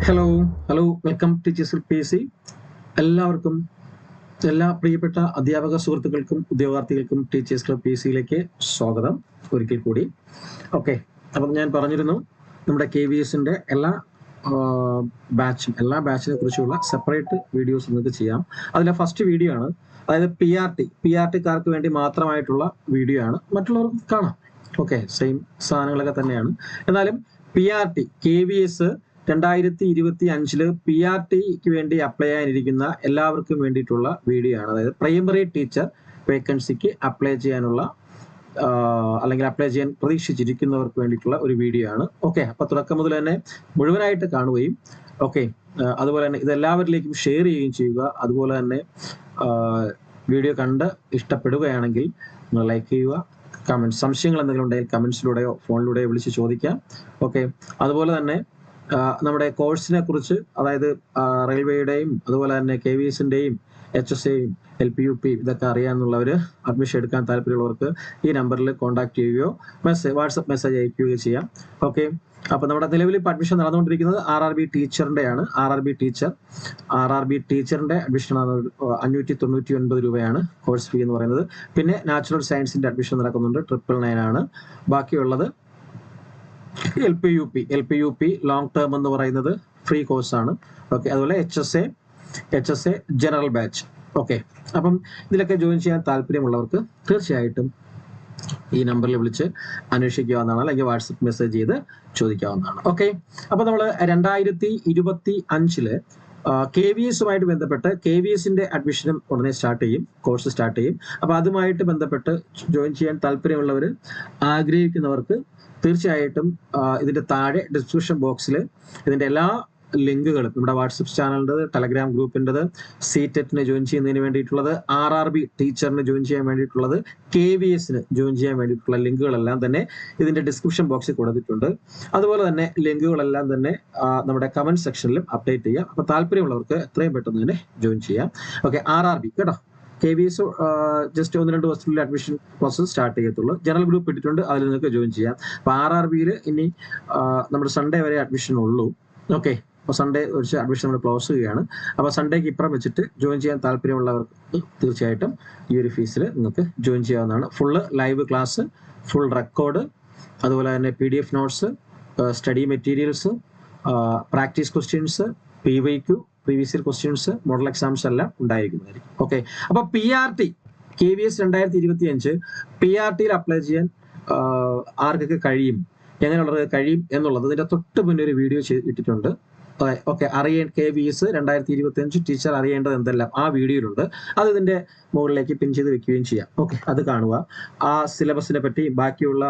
Hello welcome teachers P S C. എല്ലാവർക്കും എല്ലാ പ്രിയപ്പെട്ട അധ്യാപക സുഹൃത്തുക്കൾക്കും ഉദ്യോഗാർത്ഥികൾക്കും ടീച്ചേഴ്സ് ക്ലബ് പി എസ് സിയിലേക്ക് സ്വാഗതം ഒരിക്കൽ കൂടി. ഓക്കെ, അപ്പം ഞാൻ പറഞ്ഞിരുന്നു നമ്മുടെ KVS-ന്റെ എല്ലാ ബാച്ചിനെ കുറിച്ചുള്ള സെപ്പറേറ്റ് വീഡിയോസ് നിങ്ങൾക്ക് ചെയ്യാം. അതിലെ ഫസ്റ്റ് വീഡിയോ ആണ്, അതായത് PRT-കാർക്ക് വേണ്ടി മാത്രമായിട്ടുള്ള വീഡിയോ ആണ്. മറ്റുള്ളവർക്ക് കാണാം. ഓക്കെ, സെയിം സാധനങ്ങളൊക്കെ തന്നെയാണ്. എന്നാലും KVS 2025 PRTക്ക് വേണ്ടി അപ്ലൈ ചെയ്യാനിരിക്കുന്ന എല്ലാവർക്കും വേണ്ടിയിട്ടുള്ള വീഡിയോ ആണ്. അതായത് പ്രൈമറി ടീച്ചർ വേക്കൻസിക്ക് അപ്ലൈ ചെയ്യാനുള്ള അല്ലെങ്കിൽ അപ്ലൈ ചെയ്യാൻ പ്രതീക്ഷിച്ചിരിക്കുന്നവർക്ക് വേണ്ടിയിട്ടുള്ള ഒരു വീഡിയോ ആണ്. ഓക്കെ, അപ്പൊ തുടക്കം മുതൽ തന്നെ മുഴുവനായിട്ട് കാണുകയും അതുപോലെ തന്നെ ഇതെല്ലാവരിലേക്കും ഷെയർ ചെയ്യുകയും ചെയ്യുക. അതുപോലെ തന്നെ വീഡിയോ കണ്ട് ഇഷ്ടപ്പെടുകയാണെങ്കിൽ നിങ്ങൾ ലൈക്ക് ചെയ്യുക. കമന്റ് സംശയങ്ങൾ എന്തെങ്കിലും ഉണ്ടെങ്കിൽ കമന്റ്സിലൂടെയോ ഫോണിലൂടെയോ വിളിച്ച് ചോദിക്കാം. ഓക്കെ, അതുപോലെ തന്നെ നമ്മുടെ കോഴ്സിനെ കുറിച്ച്, അതായത് റെയിൽവേയുടെയും അതുപോലെ തന്നെ KVS-ന്റെയും HSAയും LPUP ഇതൊക്കെ അറിയാനുള്ളവർ, അഡ്മിഷൻ എടുക്കാൻ താല്പര്യമുള്ളവർക്ക് ഈ നമ്പറിൽ കോൺടാക്ട് ചെയ്യുകയോ വാട്സപ്പ് മെസ്സേജ് അയക്കുകയോ ചെയ്യാം. ഓക്കെ, അപ്പോൾ നമ്മുടെ നിലവിൽ ഇപ്പോൾ അഡ്മിഷൻ നടന്നുകൊണ്ടിരിക്കുന്നത് RRB ടീച്ചറിൻ്റെയാണ്. RRB ടീച്ചറിൻ്റെ അഡ്മിഷൻ 599 രൂപയാണ് കോഴ്സ് ഫീ എന്ന് പറയുന്നത്. പിന്നെ നാച്ചുറൽ സയൻസിൻ്റെ അഡ്മിഷൻ നടക്കുന്നുണ്ട്, 999 ആണ്. ബാക്കിയുള്ളത് LPUP ലോങ് ടേം എന്ന് പറയുന്നത് ഫ്രീ കോഴ്സാണ്. ഓക്കെ, അതുപോലെ HSA ജനറൽ ബാച്ച്. ഓക്കെ, അപ്പം ഇതിലൊക്കെ ജോയിൻ ചെയ്യാൻ താല്പര്യമുള്ളവർക്ക് തീർച്ചയായിട്ടും ഈ നമ്പറിൽ വിളിച്ച് അന്വേഷിക്കാവുന്നതാണ്, അല്ലെങ്കിൽ വാട്സപ്പ് മെസ്സേജ് ചെയ്ത് ചോദിക്കാവുന്നതാണ്. ഓക്കെ, അപ്പോൾ നമ്മൾ 2025 KVS-ഉമായിട്ട് ബന്ധപ്പെട്ട് KVS-ന്റെ അഡ്മിഷനും ഉടനെ കോഴ്സ് സ്റ്റാർട്ട് ചെയ്യും. അപ്പോൾ അതുമായിട്ട് ബന്ധപ്പെട്ട് ജോയിൻ ചെയ്യാൻ താല്പര്യമുള്ളവർ, ആഗ്രഹിക്കുന്നവർക്ക് തീർച്ചയായിട്ടും ഇതിന്റെ താഴെ ഡിസ്ക്രിപ്ഷൻ ബോക്സിൽ ഇതിന്റെ എല്ലാ ലിങ്കുകളും, നമ്മുടെ വാട്സപ്പ് ചാനലിൻ്റെ, ടെലഗ്രാം ഗ്രൂപ്പിൻ്റെത്, CTET-ന് ജോയിൻ ചെയ്യുന്നതിന് വേണ്ടിയിട്ടുള്ളത്, RRB ടീച്ചറിന് ജോയിൻ ചെയ്യാൻ വേണ്ടിയിട്ടുള്ളത്, KVS-ന് ജോയിൻ ചെയ്യാൻ വേണ്ടിയിട്ടുള്ള ലിങ്കുകളെല്ലാം തന്നെ ഇതിന്റെ ഡിസ്ക്രിപ്ഷൻ ബോക്സിൽ കൊടുത്തിട്ടുണ്ട്. അതുപോലെ തന്നെ ലിങ്കുകളെല്ലാം തന്നെ നമ്മുടെ കമന്റ് സെക്ഷനിലും അപ്ഡേറ്റ് ചെയ്യാം. അപ്പോൾ താല്പര്യമുള്ളവർക്ക് എത്രയും പെട്ടെന്ന് തന്നെ ജോയിൻ ചെയ്യാം. ഓക്കെ, RRB കേട്ടോ. KVS ജസ്റ്റ് 1-2 ദിവസത്തിനുള്ളിൽ അഡ്മിഷൻ പ്രോസസ് സ്റ്റാർട്ട് ചെയ്യത്തുള്ളൂ. ജനറൽ ഗ്രൂപ്പ് ഇട്ടിട്ടുണ്ട്, അതിൽ നിങ്ങൾക്ക് ജോയിൻ ചെയ്യാം. അപ്പോൾ RRB-യിൽ ഇനി നമ്മുടെ സൺഡേ വരെ അഡ്മിഷൻ ഉള്ളൂ. ഓക്കെ, അപ്പോൾ സൺഡേ വെച്ച് അഡ്മിഷൻ നമ്മൾ ക്ലോസ് ചെയ്യുകയാണ്. അപ്പോൾ സൺഡേക്ക് ഇപ്പുറം വെച്ചിട്ട് ജോയിൻ ചെയ്യാൻ താല്പര്യമുള്ളവർക്ക് തീർച്ചയായിട്ടും ഈ ഒരു ഫീസിൽ നിങ്ങൾക്ക് ജോയിൻ ചെയ്യാവുന്നതാണ്. Full live class, full record, അതുപോലെ തന്നെ PDF notes, study materials, practice questions, PYQ, previous year questions, model exams എല്ലാം ഉണ്ടായിരിക്കുന്നതായിരിക്കും. ഓക്കെ, അപ്പോൾ KVS 2025 PRT-യിൽ അപ്ലൈ ചെയ്യാൻ ആർക്കൊക്കെ കഴിയും, എങ്ങനെയുള്ളത് കഴിയും എന്നുള്ളത് ഇതിന്റെ തൊട്ട് മുന്നേ ഒരു വീഡിയോ ഇട്ടിട്ടുണ്ട്. ഓക്കെ, KVS 2025 ടീച്ചർ അറിയേണ്ടത് എന്തെല്ലാം ആ വീഡിയോയിലുണ്ട്. അത് ഇതിന്റെ മുകളിലേക്ക് പിൻ ചെയ്ത് വെക്കുകയും ചെയ്യാം. ഓക്കെ, അത് കാണുക. ആ സിലബസിനെ പറ്റി, ബാക്കിയുള്ള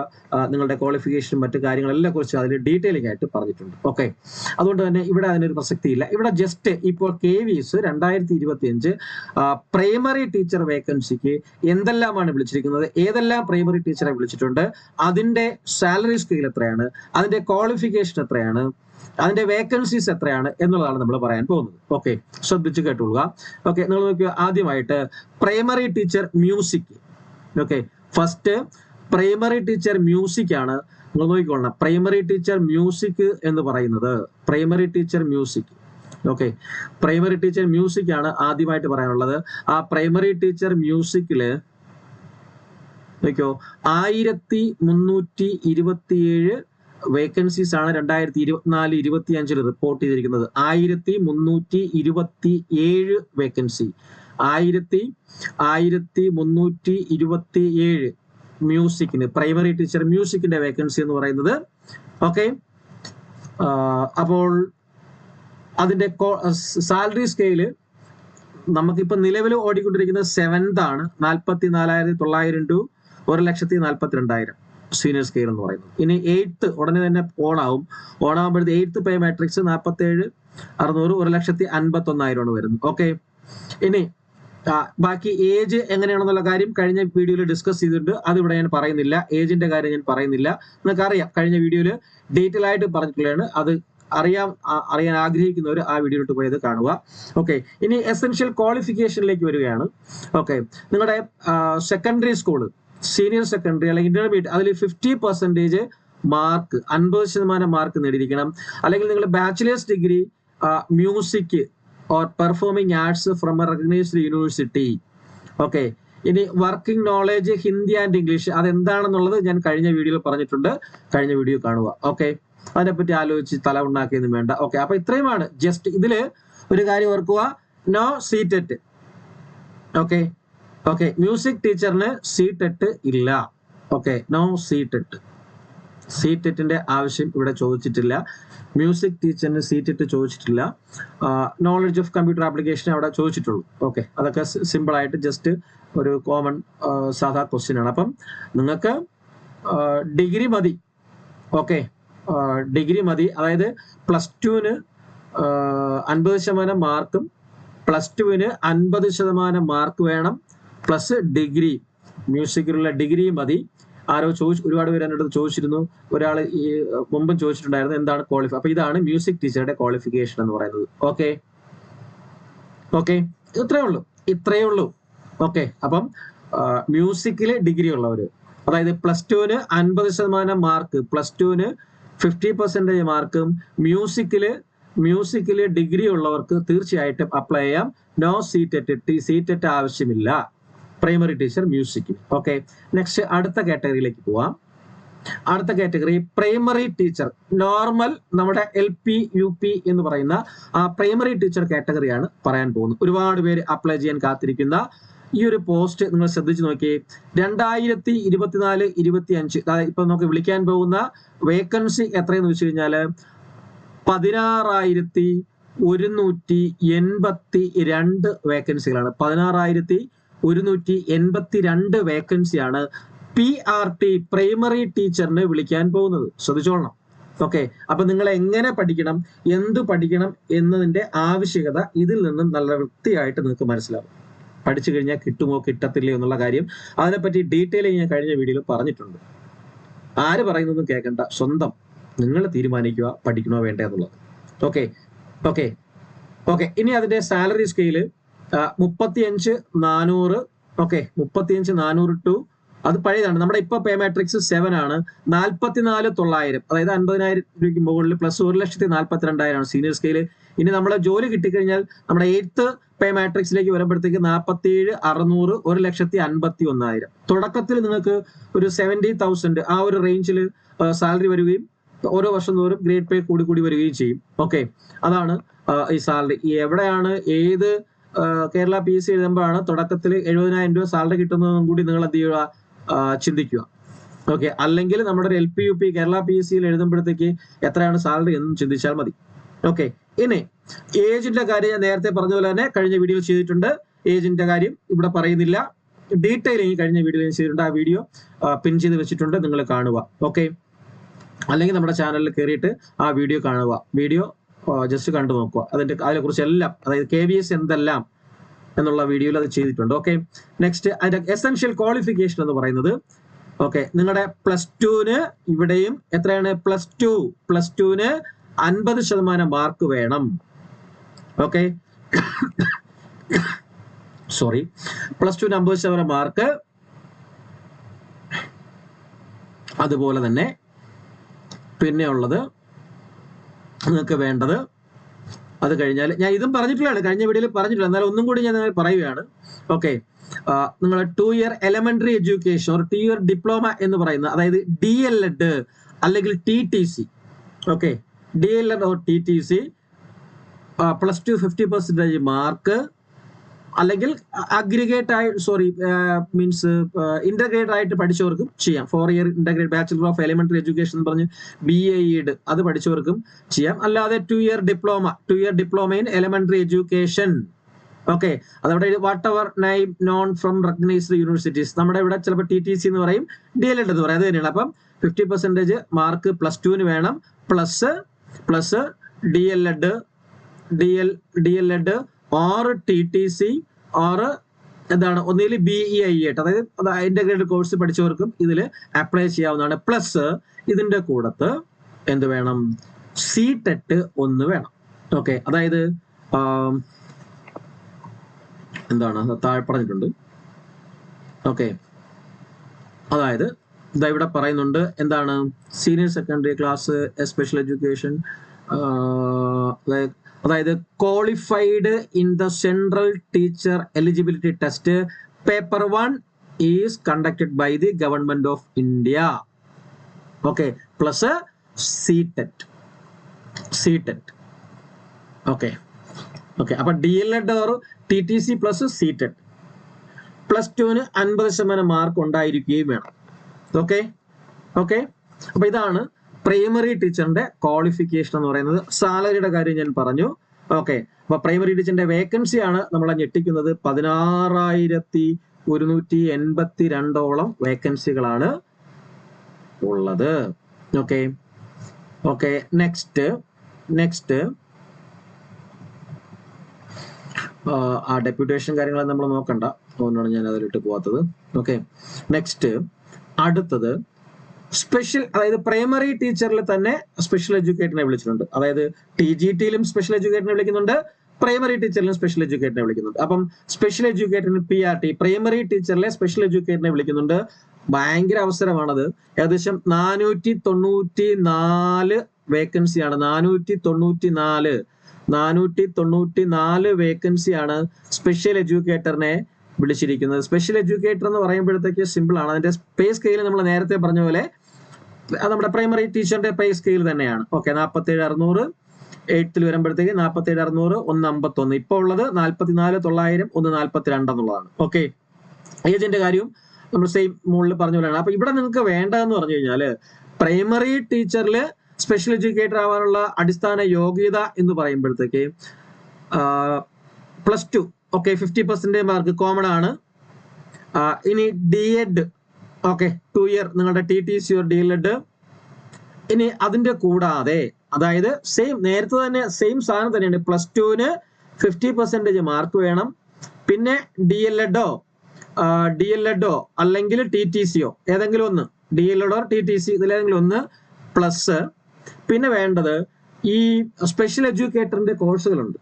നിങ്ങളുടെ ക്വാളിഫിക്കേഷനും മറ്റു കാര്യങ്ങളെല്ലാം കുറിച്ച് അതിൽ ഡീറ്റെയിലിംഗ് ആയിട്ട് പറഞ്ഞിട്ടുണ്ട്. ഓക്കെ, അതുകൊണ്ട് തന്നെ ഇവിടെ അതിനൊരു പ്രസക്തിയില്ല. ഇവിടെ ജസ്റ്റ് ഇപ്പോൾ KVS 2025 പ്രൈമറി ടീച്ചർ വേക്കൻസിക്ക് എന്തെല്ലാമാണ് വിളിച്ചിരിക്കുന്നത്, ഏതെല്ലാം പ്രൈമറി ടീച്ചറെ വിളിച്ചിട്ടുണ്ട്, അതിന്റെ സാലറി സ്കെയിൽ എത്രയാണ്, അതിന്റെ ക്വാളിഫിക്കേഷൻ എത്രയാണ്, അതിന്റെ വേക്കൻസീസ് എത്രയാണ് എന്നുള്ളതാണ് നമ്മൾ പറയാൻ പോകുന്നത്. ഓക്കെ, ശ്രദ്ധിച്ച് കേട്ടുകൊള്ളുക. ഓക്കെ, നിങ്ങൾ നോക്കുക, ആദ്യമായിട്ട് primary teacher music. Okay, first primary teacher music ആണ്. നിങ്ങൾ നോക്കിക്കൊള്ളണം, പ്രൈമറി ടീച്ചർ മ്യൂസിക് എന്ന് പറയുന്നത് primary teacher music. Okay, primary teacher music ആണ് ആദ്യമായിട്ട് പറയാനുള്ളത്. ആ പ്രൈമറി ടീച്ചർ മ്യൂസിക്കില് നോക്കിയോ 1327 വേക്കൻസീസ് ആണ് 2024-25 റിപ്പോർട്ട് ചെയ്തിരിക്കുന്നത്. 1327 വേക്കൻസി, 1327 മ്യൂസിക്കിന്, പ്രൈമറി ടീച്ചർ മ്യൂസിക്കിന്റെ വേക്കൻസി എന്ന് പറയുന്നത്. ഓക്കെ, അപ്പോൾ അതിന്റെ സാലറി സ്കെയില് നമുക്കിപ്പോ നിലവിൽ ഓടിക്കൊണ്ടിരിക്കുന്നത് 7th ആണ്. 44,900 to 1,42,000 സീനിയർ സ്കെയിൽ എന്ന് പറയുന്നത്. ഇനി 8th ഉടനെ തന്നെ ഓണാകുമ്പോഴത്തെ 8th പേ മാട്രിക്സ് 47,600, 1,51,000 വരുന്നത്. ഓക്കെ, ഇനി ബാക്കി ഏജ് എങ്ങനെയാണെന്നുള്ള കാര്യം കഴിഞ്ഞ വീഡിയോയിൽ ഡിസ്കസ് ചെയ്തിട്ടുണ്ട്. അതിവിടെ ഞാൻ പറയുന്നില്ല, ഏജിന്റെ കാര്യം ഞാൻ പറയുന്നില്ല. നിങ്ങൾക്ക് അറിയാം, കഴിഞ്ഞ വീഡിയോയിൽ ഡീറ്റെയിൽ ആയിട്ട് പറഞ്ഞിട്ടുള്ളതാണ്. അത് അറിയാൻ ആഗ്രഹിക്കുന്നവർ ആ വീഡിയോയിലോട്ട് പോയത് കാണുക. ഓക്കെ, ഇനി എസെൻഷ്യൽ ക്വാളിഫിക്കേഷനിലേക്ക് വരികയാണ്. ഓക്കെ, നിങ്ങളുടെ സെക്കൻഡറി സ്കൂള്, സീനിയർ സെക്കൻഡറി അല്ലെങ്കിൽ ഇന്റർമീഡിയറ്റ്, അതിൽ 50% മാർക്ക്, 50% മാർക്ക് നേടിയിരിക്കണം. അല്ലെങ്കിൽ നിങ്ങൾ bachelor's degree music or performing arts from a recognised university. Okay, ഇനി working knowledge Hindi and English അതെന്താണെന്നുള്ളത് ഞാൻ കഴിഞ്ഞ വീഡിയോയിൽ പറഞ്ഞിട്ടുണ്ട്, കഴിഞ്ഞ വീഡിയോ കാണുക. ഓക്കെ, അതിനെപ്പറ്റി ആലോചിച്ച് തല ഉണ്ടാക്കിയൊന്നും വേണ്ട. ഓക്കെ, അപ്പൊ ഇത്രയുമാണ്. ജസ്റ്റ് ഇതില് ഒരു കാര്യം ഓർക്കുക, നോ സീറ്റെറ്റ്. ഓക്കെ ഓക്കെ, മ്യൂസിക് ടീച്ചറിന് സീറ്റെറ്റ് ഇല്ല. Okay, no സീറ്റെറ്റ്. സീറ്റെറ്റിന്റെ ആവശ്യം ഇവിടെ ചോദിച്ചിട്ടില്ല. മ്യൂസിക് ടീച്ചറിന് സീറ്റെറ്റ് ചോദിച്ചിട്ടില്ല. നോളജ് ഓഫ് കമ്പ്യൂട്ടർ ആപ്ലിക്കേഷൻ അവിടെ ചോദിച്ചിട്ടുള്ളൂ. ഓക്കെ, അതൊക്കെ സിമ്പിൾ ആയിട്ട് ജസ്റ്റ് ഒരു കോമൺ സാധാ ക്വസ്റ്റ്യൻ ആണ്. അപ്പം നിങ്ങൾക്ക് ഡിഗ്രി മതി. ഓക്കെ, ഡിഗ്രി മതി. അതായത് പ്ലസ് ടുവിന് 50% മാർക്കും പ്ലസ് ടുവിന് 50% മാർക്ക് വേണം, പ്ലസ് ഡിഗ്രി, മ്യൂസിക്കിലുള്ള ഡിഗ്രി മതി. ആരോ ഒരുപാട് പേര് എൻ്റെ അടുത്ത് ചോദിച്ചിരുന്നു, ഒരാൾ ഈ മുമ്പും ചോദിച്ചിട്ടുണ്ടായിരുന്നു എന്താണ് ക്വാളിഫൈ. അപ്പൊ ഇതാണ് മ്യൂസിക് ടീച്ചറുടെ ക്വാളിഫിക്കേഷൻ എന്ന് പറയുന്നത്. ഓക്കെ ഓക്കെ, ഇത്രയേ ഉള്ളൂ. ഓക്കെ, അപ്പം മ്യൂസിക്കില് ഡിഗ്രി ഉള്ളവര്, അതായത് പ്ലസ് ടുവിന് 50% മാർക്ക്, പ്ലസ് ടുവിന് 50% മാർക്കും മ്യൂസിക്കില് ഡിഗ്രി ഉള്ളവർക്ക് തീർച്ചയായിട്ടും അപ്ലൈ ചെയ്യാം. നോ സീറ്റെറ്റ് ആവശ്യമില്ല. Primary teacher music. Okay, next അടുത്ത കാറ്റഗറിയിലേക്ക് പോവാം. അടുത്ത കാറ്റഗറി പ്രൈമറി ടീച്ചർ. നോർമൽ നമ്മുടെ LP UP എന്ന് പറയുന്ന ആ പ്രൈമറി ടീച്ചർ കാറ്റഗറിയാണ് പറയാൻ പോകുന്നത്. ഒരുപാട് പേര് അപ്ലൈ ചെയ്യാൻ കാത്തിരിക്കുന്ന ഈ ഒരു പോസ്റ്റ് നിങ്ങൾ ശ്രദ്ധിച്ചു നോക്കി. 2024-25 അതായത് ഇപ്പൊ നമുക്ക് വിളിക്കാൻ പോകുന്ന വേക്കൻസി എത്രയെന്ന് വെച്ച് കഴിഞ്ഞാല് 16,182 വേക്കൻസികളാണ്. 16,182 വേക്കൻസിയാണ് PRT പ്രൈമറി ടീച്ചറിന് വിളിക്കാൻ പോകുന്നത്. ശ്രദ്ധിച്ചോളണം. ഓക്കെ, അപ്പൊ നിങ്ങൾ എങ്ങനെ പഠിക്കണം, എന്ത് പഠിക്കണം എന്നതിന്റെ ആവശ്യകത ഇതിൽ നിന്നും നല്ല വൃത്തിയായിട്ട് നിങ്ങൾക്ക് മനസ്സിലാവും. പഠിച്ചു കഴിഞ്ഞാൽ കിട്ടുമോ കിട്ടത്തില്ലയോ എന്നുള്ള കാര്യം അതിനെപ്പറ്റി ഡീറ്റെയിൽ ഞാൻ കഴിഞ്ഞ വീഡിയോയിൽ പറഞ്ഞിട്ടുണ്ട്. ആര് പറയുന്നതും കേൾക്കണ്ട, സ്വന്തം നിങ്ങൾ തീരുമാനിക്കുക പഠിക്കണോ വേണ്ട എന്നുള്ളത്. ഓക്കെ ഓക്കെ ഓക്കെ, ഇനി അതിന്റെ സാലറി സ്കെയില് 35,400. ഓക്കെ, 35,400 ടു, അത് പഴയതാണ്. നമ്മുടെ ഇപ്പൊ പേ മാട്രിക്സ് 7 ആണ്. 44,900, അതായത് 50,000 രൂപയ്ക്ക് മുകളിൽ പ്ലസ് 1,42,000 ആണ് സീനിയർ സ്കെയില്. ഇനി നമ്മളെ ജോലി കിട്ടിക്കഴിഞ്ഞാൽ നമ്മുടെ 8th പേ മാട്രിക്സിലേക്ക് വരുമ്പോഴത്തേക്ക് 47,600, 1,51,000. തുടക്കത്തിൽ നിങ്ങൾക്ക് ഒരു 70,000 ആ ഒരു റേഞ്ചിൽ സാലറി വരികയും ഓരോ വർഷം തോറും ഗ്രേഡ് പേ കൂടി വരികയും ചെയ്യും. ഓക്കെ, അതാണ് ഈ സാലറി. എവിടെയാണ് ഏത് കേരള PSC എഴുതുമ്പോഴാണ് തുടക്കത്തിൽ 70,000 രൂപ സാലറി കിട്ടുന്നതെന്നും കൂടി നിങ്ങൾ എന്ത് ചെയ്യുക, ചിന്തിക്കുക. ഓക്കെ, അല്ലെങ്കിൽ നമ്മുടെ ഒരു LP UP കേരള PSC എഴുതുമ്പോഴത്തേക്ക് എത്രയാണ് സാലറി എന്നും ചിന്തിച്ചാൽ മതി. ഓക്കെ, ഇനി ഏജിന്റെ കാര്യം ഞാൻ നേരത്തെ പറഞ്ഞ പോലെ തന്നെ കഴിഞ്ഞ വീഡിയോ ചെയ്തിട്ടുണ്ട്. ഏജിന്റെ കാര്യം ഇവിടെ പറയുന്നില്ല, ഡീറ്റെയിലിംഗ് കഴിഞ്ഞ വീഡിയോയിൽ ചെയ്തിട്ടുണ്ട്. ആ വീഡിയോ പിൻ ചെയ്ത് വെച്ചിട്ടുണ്ട്, നിങ്ങൾ കാണുക. ഓക്കെ, അല്ലെങ്കിൽ നമ്മുടെ ചാനലിൽ കയറിയിട്ട് ആ വീഡിയോ കാണുക. വീഡിയോ ജസ്റ്റ് കണ്ടു നോക്കുക. അതിനെക്കുറിച്ച് എല്ലാം, അതായത് KVS എന്തെല്ലാം എന്നുള്ള വീഡിയോയിൽ അത് ചെയ്തിട്ടുണ്ട്. ഓക്കെ, നെക്സ്റ്റ് അതിന്റെ എസെൻഷ്യൽ ക്വാളിഫിക്കേഷൻ എന്ന് പറയുന്നത്, ഓക്കെ, നിങ്ങളുടെ പ്ലസ് ടുവിന് ഇവിടെയും എത്രയാണ്, പ്ലസ് ടുവിന് 50% മാർക്ക് വേണം. ഓക്കെ, സോറി, പ്ലസ് ടുവിന് 50% മാർക്ക്. അതുപോലെ തന്നെ പിന്നെ ഉള്ളത് നിങ്ങൾക്ക് വേണ്ടത്, അത് കഴിഞ്ഞാൽ ഞാൻ ഇതും പറഞ്ഞിട്ടുള്ളതാണ്, കഴിഞ്ഞ വീഡിയോയിൽ പറഞ്ഞിട്ടുള്ള, എന്നാലും ഒന്നും കൂടി ഞാൻ പറയുകയാണ്. ഓക്കെ, നിങ്ങൾ 2 year എലമെന്ററി എഡ്യൂക്കേഷൻ ഒരു 2 year ഡിപ്ലോമ എന്ന് പറയുന്നത്, അതായത് DLED അല്ലെങ്കിൽ TTC. Okay, DLED or TTC plus two 50% mark, അല്ലെങ്കിൽ അഗ്രിഗേറ്റ് ആയി മീൻസ് ഇന്റഗ്രേറ്റഡ് ആയിട്ട് പഠിച്ചവർക്കും ചെയ്യാം. 4 year integrate bachelor of elementary education എന്ന് പറഞ്ഞ് BAED അത് പഠിച്ചവർക്കും ചെയ്യാം. അല്ലാതെ 2 year diploma in elementary education. Okay, അതവിടെ whatever name known from recognised universities. നമ്മുടെ ഇവിടെ ചിലപ്പോൾ TTC എന്ന് പറയും, DLED എന്ന് പറയും, അത് തന്നെയാണ്. അപ്പം 50% മാർക്ക് പ്ലസ് ടുവിന് വേണം, plus DLED or TTC or എന്താണ്, ഒന്നുകിൽ BEIET, അതായത് ഇന്റഗ്രേറ്റഡ് കോഴ്സ് പഠിച്ചവർക്കും ഇതിൽ അപ്ലൈ ചെയ്യാവുന്നതാണ്. പ്ലസ് ഇതിന്റെ കൂടത്ത് എന്ത് വേണം, സീറ്റെറ്റ് 1 വേണം. ഓക്കെ, അതായത് എന്താണ് താഴെ പറഞ്ഞിട്ടുണ്ട്. ഓക്കെ, അതായത് ഇതാ ഇവിടെ പറയുന്നുണ്ട് എന്താണ്, senior secondary class special education അതായത് qualified in the central teacher eligibility test paper 1 is conducted by the government of India. Okay, plus CTET. Okay okay, അപ്പൊ DLED or TTC plus CTET +2 50% mark ഉണ്ടായിരിക്കുകയും വേണം. Okay okay, അപ്പൊ ഇതാണ് primary ടീച്ചറിന്റെ qualification എന്ന് പറയുന്നത്. സാലറിയുടെ കാര്യം ഞാൻ പറഞ്ഞു. ഓക്കെ, അപ്പൊ പ്രൈമറി ടീച്ചറിന്റെ വേക്കൻസി ആണ് നമ്മളെ ഞെട്ടിക്കുന്നത്. 16,182 വേക്കൻസികളാണ് ഉള്ളത്. ഓക്കെ ഓക്കെ, നെക്സ്റ്റ് ആ ഡെപ്യൂട്ടേഷൻ കാര്യങ്ങൾ നമ്മൾ നോക്കണ്ട, അതുകൊണ്ടാണ് ഞാൻ അതിലിട്ട് പോവാത്തത്. ഓക്കെ, നെക്സ്റ്റ് അടുത്തത് സ്പെഷ്യൽ, അതായത് പ്രൈമറി ടീച്ചറിൽ തന്നെ സ്പെഷ്യൽ എഡ്യൂക്കേറ്ററിനെ വിളിച്ചിട്ടുണ്ട്. അതായത് TGT-യിലും സ്പെഷ്യൽ എഡ്യൂക്കേറ്ററിനെ വിളിക്കുന്നുണ്ട്, പ്രൈമറി ടീച്ചറിലും സ്പെഷ്യൽ എഡ്യൂക്കേറ്ററിനെ വിളിക്കുന്നുണ്ട്. അപ്പം സ്പെഷ്യൽ എഡ്യൂക്കേറ്ററിന് PRT, പ്രൈമറി ടീച്ചറിലെ സ്പെഷ്യൽ എഡ്യൂക്കേറ്ററിനെ വിളിക്കുന്നുണ്ട്. ഭയങ്കര അവസരമാണത്. ഏകദേശം 494 വേക്കൻസിയാണ്. 494 വേക്കൻസിയാണ് സ്പെഷ്യൽ എഡ്യൂക്കേറ്ററിനെ വിളിച്ചിരിക്കുന്നത്. സ്പെഷ്യൽ എഡ്യൂക്കേറ്റർ എന്ന് പറയുമ്പോഴത്തേക്ക് സിമ്പിൾ ആണ്. അതിന്റെ പേ സ്കെയിൽ നമ്മൾ നേരത്തെ പറഞ്ഞ പോലെ നമ്മുടെ പ്രൈമറി ടീച്ചറിന്റെ പേ സ്കെയിൽ തന്നെയാണ്. ഓക്കെ, 47,600, 8th വരുമ്പോഴത്തേക്ക് 47,600, 151. ഇപ്പോൾ ഉള്ളത് 44,900, 142 എന്നുള്ളതാണ്. ഓക്കെ, ഏജിന്റെ കാര്യം നമ്മൾ സെയിം മുകളിൽ പറഞ്ഞ പോലെയാണ്. അപ്പൊ ഇവിടെ നിങ്ങൾക്ക് വേണ്ടതെന്ന് പറഞ്ഞു കഴിഞ്ഞാല് പ്രൈമറി ടീച്ചറിൽ സ്പെഷ്യൽ എഡ്യൂക്കേറ്റർ ആവാനുള്ള അടിസ്ഥാന യോഗ്യത എന്ന് പറയുമ്പോഴത്തേക്ക് +2. ഓക്കെ, 50% മാർക്ക് കോമൺ ആണ്. ഇനി DED, ഓക്കെ, 2 year നിങ്ങളുടെ TTC or DLED. ഇനി അതിന്റെ കൂടാതെ, അതായത് നേരത്തെ തന്നെ സെയിം സാധനം തന്നെയാണ്. +2 50% മാർക്ക് വേണം. പിന്നെ DLED-ഓ അല്ലെങ്കിൽ TTC-യോ ഏതെങ്കിലും ഒന്ന്, DLED or TTC ഇതിലേതെങ്കിലും ഒന്ന് പ്ലസ്. പിന്നെ വേണ്ടത് ഈ സ്പെഷ്യൽ എഡ്യൂക്കേറ്ററിന്റെ കോഴ്സുകളുണ്ട്.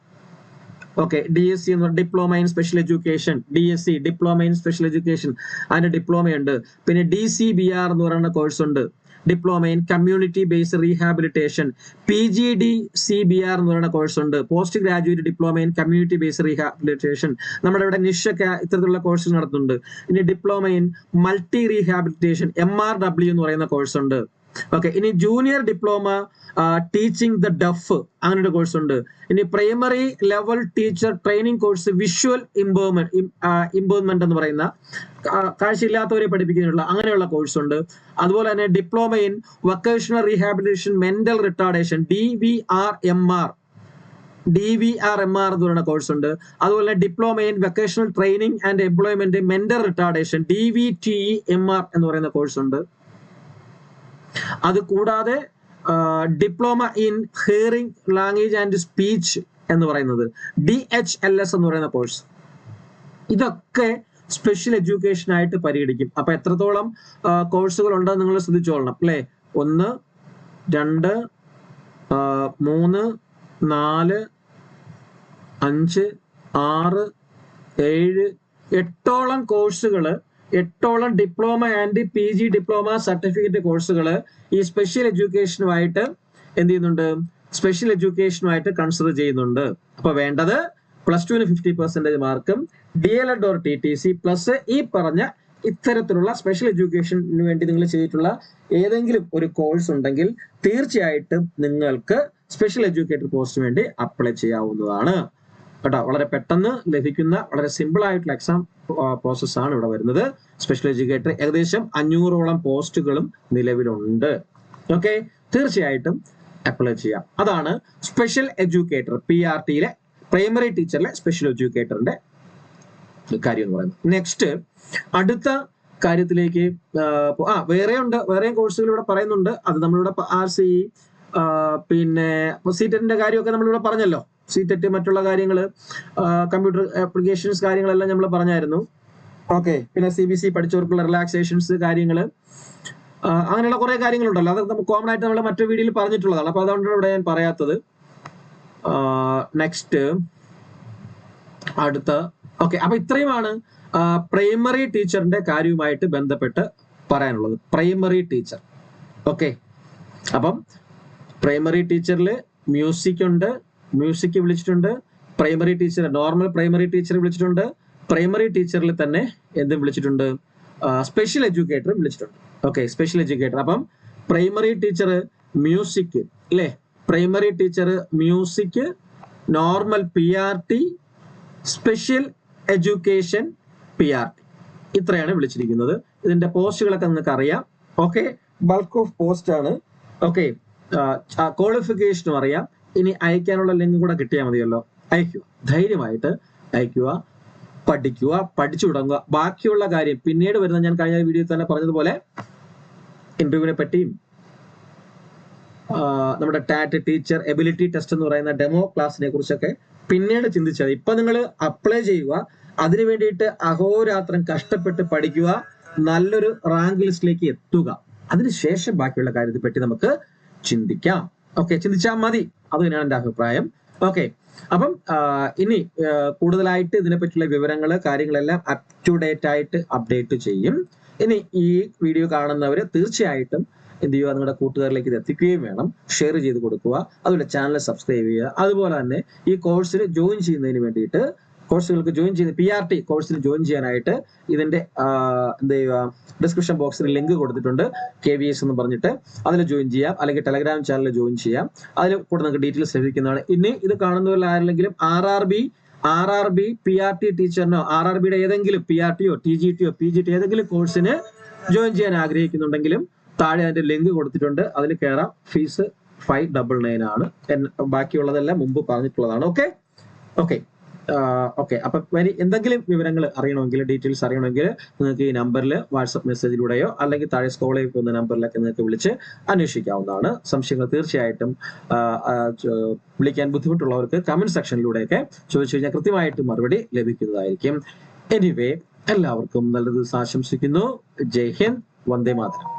ഓക്കെ, DSC എന്ന് പറഞ്ഞ diploma in special education, DSC diploma in special education, അതിന്റെ ഡിപ്ലോമയുണ്ട്. പിന്നെ DCBR എന്ന് പറയുന്ന കോഴ്സ് ഉണ്ട്, diploma in community based rehabilitation. PGDCBR എന്ന് പറയുന്ന കോഴ്സ് ഉണ്ട്, post graduate diploma in community based rehabilitation. നമ്മുടെ ഇവിടെ നിഷൊക്കെ ഇത്തരത്തിലുള്ള കോഴ്സ് നടത്തുന്നുണ്ട്. ഇനി diploma in multi rehabilitation, MRW എന്ന് പറയുന്ന കോഴ്സ് ഉണ്ട്. ഓക്കെ, ഇനി junior diploma teaching the duff, അങ്ങനെ ഒരു കോഴ്സ് ഉണ്ട്. ഇനി primary level teacher training course visual improvement എന്ന് പറയുന്ന കാഴ്ചയില്ലാത്തവരെ പഠിപ്പിക്കാനുള്ള അങ്ങനെയുള്ള കോഴ്സ് ഉണ്ട്. അതുപോലെ തന്നെ diploma in vocational rehabilitation mental retardation, DVRMR എന്ന് പറയുന്ന കോഴ്സ് ഉണ്ട്. അതുപോലെ തന്നെ diploma in vocational training and employment mental retardation, DVTEMR എന്ന് പറയുന്ന കോഴ്സ് ഉണ്ട്. അത് കൂടാതെ diploma in hearing language and speech എന്ന് പറയുന്നത്, DHLS എന്ന് പറയുന്ന കോഴ്സ്. ഇതൊക്കെ സ്പെഷ്യൽ എഡ്യൂക്കേഷൻ ആയിട്ട് പരിഗണിക്കും. അപ്പൊ എത്രത്തോളം കോഴ്സുകൾ ഉണ്ടെന്ന് നിങ്ങൾ ശ്രദ്ധിച്ചോളണം അല്ലെ. 1, 2, 3, 4, 5, 6, 7, 8ഓളം കോഴ്സുകള്, 8ഓളം diploma and PG diploma certificate കോഴ്സുകൾ ഈ സ്പെഷ്യൽ എഡ്യൂക്കേഷനുമായിട്ട് എന്ത് ചെയ്യുന്നുണ്ട്, സ്പെഷ്യൽ എഡ്യൂക്കേഷനുമായിട്ട് കൺസിഡർ ചെയ്യുന്നുണ്ട്. അപ്പൊ വേണ്ടത് +2 50% മാർക്കും DLED or TTC പ്ലസ് ഈ പറഞ്ഞ ഇത്തരത്തിലുള്ള സ്പെഷ്യൽ എഡ്യൂക്കേഷന് വേണ്ടി നിങ്ങൾ ചെയ്തിട്ടുള്ള ഏതെങ്കിലും ഒരു കോഴ്സ് ഉണ്ടെങ്കിൽ തീർച്ചയായിട്ടും നിങ്ങൾക്ക് സ്പെഷ്യൽ എഡ്യൂക്കേറ്റർ പോസ്റ്റിന് വേണ്ടി അപ്ലൈ ചെയ്യാവുന്നതാണ് കേട്ടോ. വളരെ പെട്ടെന്ന് ലഭിക്കുന്ന വളരെ സിമ്പിൾ ആയിട്ടുള്ള എക്സാം പ്രോസസ്സാണ് ഇവിടെ വരുന്നത്. സ്പെഷ്യൽ എഡ്യൂക്കേറ്റർ ഏകദേശം 500ഓളം പോസ്റ്റുകളും നിലവിലുണ്ട്. ഓക്കെ, തീർച്ചയായിട്ടും അപ്ലൈ ചെയ്യാം. അതാണ് സ്പെഷ്യൽ എഡ്യൂക്കേറ്റർ PRT-യിലെ പ്രൈമറി ടീച്ചറിലെ സ്പെഷ്യൽ എഡ്യൂക്കേറ്ററിന്റെ കാര്യം എന്ന് പറയുന്നത്. നെക്സ്റ്റ് അടുത്ത കാര്യത്തിലേക്ക് വേറെയും കോഴ്സുകൾ ഇവിടെ പറയുന്നുണ്ട്. അത് നമ്മളിവിടെ RCE പിന്നെ CTET-ന്റെ കാര്യമൊക്കെ നമ്മളിവിടെ പറഞ്ഞല്ലോ. CTET മറ്റുള്ള കാര്യങ്ങൾ, കമ്പ്യൂട്ടർ ആപ്ലിക്കേഷൻസ് കാര്യങ്ങളെല്ലാം നമ്മൾ പറഞ്ഞായിരുന്നു. ഓക്കെ, പിന്നെ CBC പഠിച്ചവർക്കുള്ള റിലാക്സേഷൻസ് കാര്യങ്ങൾ, അങ്ങനെയുള്ള കുറെ കാര്യങ്ങളുണ്ടല്ലോ. അതൊക്കെ നമുക്ക് കോമൺ ആയിട്ട് നമ്മൾ മറ്റു വീഡിയോയിൽ പറഞ്ഞിട്ടുള്ളതാണ്. അപ്പൊ അതുകൊണ്ടാണ് ഇവിടെ ഞാൻ പറയാത്തത്. നെക്സ്റ്റ് അടുത്ത ഓക്കെ, അപ്പൊ ഇത്രയുമാണ് പ്രൈമറി ടീച്ചറിന്റെ കാര്യവുമായിട്ട് ബന്ധപ്പെട്ട് പറയാനുള്ളത്. Primary teacher. ഓക്കെ, അപ്പം പ്രൈമറി ടീച്ചറിൽ മ്യൂസിക് ഉണ്ട്, മ്യൂസിക് വിളിച്ചിട്ടുണ്ട്, primary teacher normal primary teacher വിളിച്ചിട്ടുണ്ട്, പ്രൈമറി ടീച്ചറിൽ തന്നെ എന്തും വിളിച്ചിട്ടുണ്ട്, സ്പെഷ്യൽ എഡ്യൂക്കേറ്ററും വിളിച്ചിട്ടുണ്ട്. Okay, special educator. അപ്പം പ്രൈമറി ടീച്ചർ മ്യൂസിക് അല്ലേ, primary teacher music, normal PRT, special education PRT, ഇത്രയാണ് വിളിച്ചിരിക്കുന്നത്. ഇതിന്റെ പോസ്റ്റുകളൊക്കെ നിങ്ങൾക്ക് അറിയാം. ഓക്കെ, ബൾക്ക് ഓഫ് പോസ്റ്റ് ആണ്. ഓക്കെ, ക്വാളിഫിക്കേഷനും അറിയാം. ഇനി അയക്കാനുള്ള ലിങ്ക് കൂടെ കിട്ടിയാൽ മതിയല്ലോ. അയക്കുക, ധൈര്യമായിട്ട് അയക്കുക, പഠിക്കുക, പഠിച്ചു തുടങ്ങുക. ബാക്കിയുള്ള കാര്യം പിന്നീട് വരുന്ന, ഞാൻ കഴിഞ്ഞ വീഡിയോയിൽ തന്നെ പറഞ്ഞതുപോലെ ഇന്റർവ്യൂവിനെ പറ്റിയും നമ്മുടെ ടാറ്റ് ടീച്ചർ എബിലിറ്റി ടെസ്റ്റ് എന്ന് പറയുന്ന ഡെമോ ക്ലാസ്സിനെ കുറിച്ചൊക്കെ പിന്നീട് ചിന്തിച്ചത്. ഇപ്പൊ നിങ്ങൾ അപ്ലൈ ചെയ്യുക, അതിനു വേണ്ടിയിട്ട് അഹോരാത്രം കഷ്ടപ്പെട്ട് പഠിക്കുക, നല്ലൊരു റാങ്ക് ലിസ്റ്റിലേക്ക് എത്തുക. അതിനുശേഷം ബാക്കിയുള്ള കാര്യത്തെ പറ്റി നമുക്ക് ചിന്തിക്കാം. ഓക്കെ, ചിന്തിച്ചാൽ മതി. അത് തന്നെയാണ് എൻ്റെ അഭിപ്രായം. ഓക്കെ, അപ്പം ഇനി കൂടുതലായിട്ട് ഇതിനെപ്പറ്റിയുള്ള വിവരങ്ങൾ കാര്യങ്ങളെല്ലാം അപ് ടു ഡേറ്റ് ആയിട്ട് അപ്ഡേറ്റ് ചെയ്യും. ഇനി ഈ വീഡിയോ കാണുന്നവര് തീർച്ചയായിട്ടും എന്ത് ചെയ്യുക, നിങ്ങളുടെ കൂട്ടുകാരിലേക്ക് ഇത് എത്തിക്കുകയും വേണം, ഷെയർ ചെയ്ത് കൊടുക്കുക, അതുപോലെ ചാനൽ സബ്സ്ക്രൈബ് ചെയ്യുക. അതുപോലെ തന്നെ ഈ കോഴ്സിൽ ജോയിൻ ചെയ്യുന്നതിന് വേണ്ടിയിട്ട്, കോഴ്സുകൾക്ക് ജോയിൻ ചെയ്യുന്ന PRT കോഴ്സിൽ ജോയിൻ ചെയ്യാനായിട്ട് ഇതിന്റെ എന്ത് ചെയ്യുക, ഡിസ്ക്രിപ്ഷൻ ബോക്സിൽ ലിങ്ക് കൊടുത്തിട്ടുണ്ട്, KVS എന്ന് പറഞ്ഞിട്ട്. അതിൽ ജോയിൻ ചെയ്യാം, അല്ലെങ്കിൽ ടെലഗ്രാം ചാനലിൽ ജോയിൻ ചെയ്യാം. അതിൽ കൂടെ നിങ്ങൾക്ക് ഡീറ്റെയിൽസ് ലഭിക്കുന്നതാണ്. ഇനി ഇത് കാണുന്നവരിൽ ആരെങ്കിലും RRB PRT ടീച്ചറിനോ RRBയുടെ ഏതെങ്കിലും PRTയോ TGTയോ PGT ഏതെങ്കിലും കോഴ്സിന് ജോയിൻ ചെയ്യാൻ ആഗ്രഹിക്കുന്നുണ്ടെങ്കിലും താഴെ അതിന്റെ ലിങ്ക് കൊടുത്തിട്ടുണ്ട്, അതിൽ കയറാം. ഫീസ് 599 ആണ്. ബാക്കിയുള്ളതെല്ലാം മുമ്പ് പറഞ്ഞിട്ടുള്ളതാണ്. Okay okay okay. അപ്പൊ എന്തെങ്കിലും വിവരങ്ങൾ അറിയണമെങ്കിൽ, ഡീറ്റെയിൽസ് അറിയണമെങ്കിൽ നിങ്ങൾക്ക് ഈ നമ്പറിൽ വാട്സപ്പ് മെസ്സേജിലൂടെയോ അല്ലെങ്കിൽ താഴെ സ്ക്രോൾ ചെയ്ത് പോകുന്ന നമ്പറിലൊക്കെ നിങ്ങൾക്ക് വിളിച്ച് അന്വേഷിക്കാവുന്നതാണ്. സംശയങ്ങൾ തീർച്ചയായിട്ടും വിളിക്കാൻ ബുദ്ധിമുട്ടുള്ളവർക്ക് കമന്റ് സെക്ഷനിലൂടെയൊക്കെ ചോദിച്ചു കഴിഞ്ഞാൽ കൃത്യമായിട്ട് മറുപടി ലഭിക്കുന്നതായിരിക്കും. എനിവേ, എല്ലാവർക്കും നല്ല ദിവസം ആശംസിക്കുന്നു. ജയ് ഹിന്ദ്, വന്ദേ മാതരം.